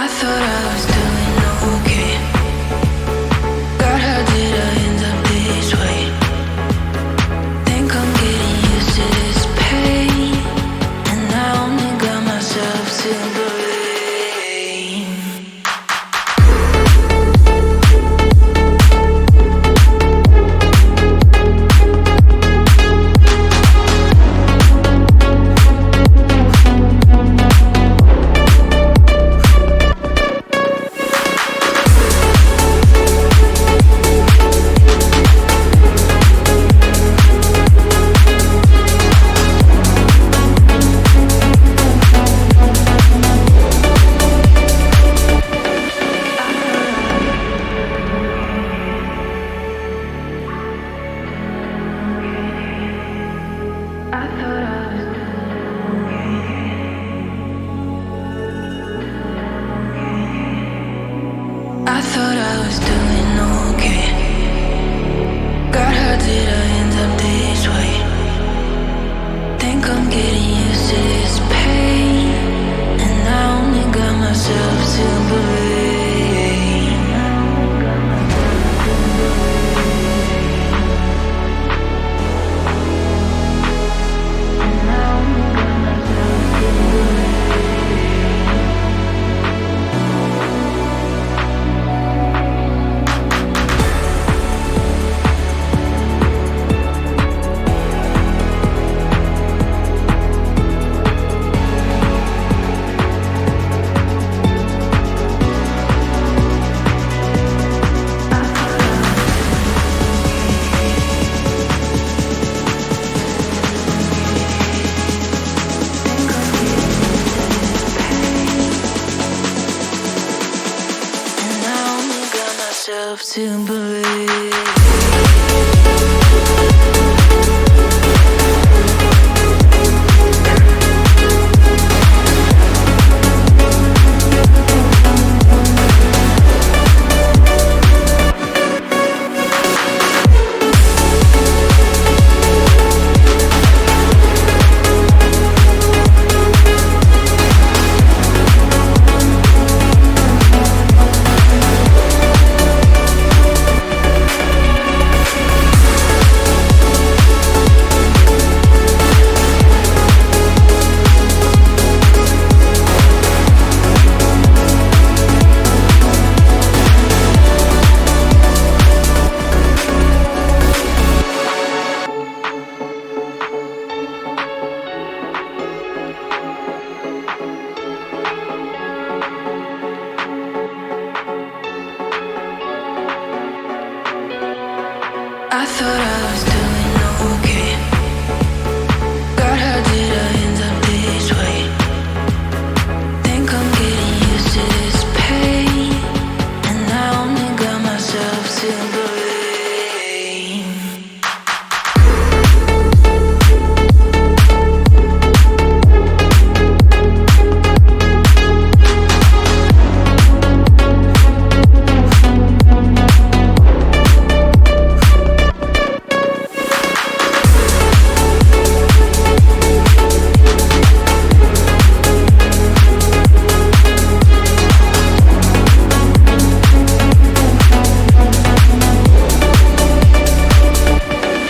I thought I was doing okay. God, how did I end up this way? Think I'm getting used to this pain, and I only got myself to blame. I thought I was doing okay. God, how did I end up this way? Think I'm getting used to this pain, and I only got myself to blame. To believe. I thought I was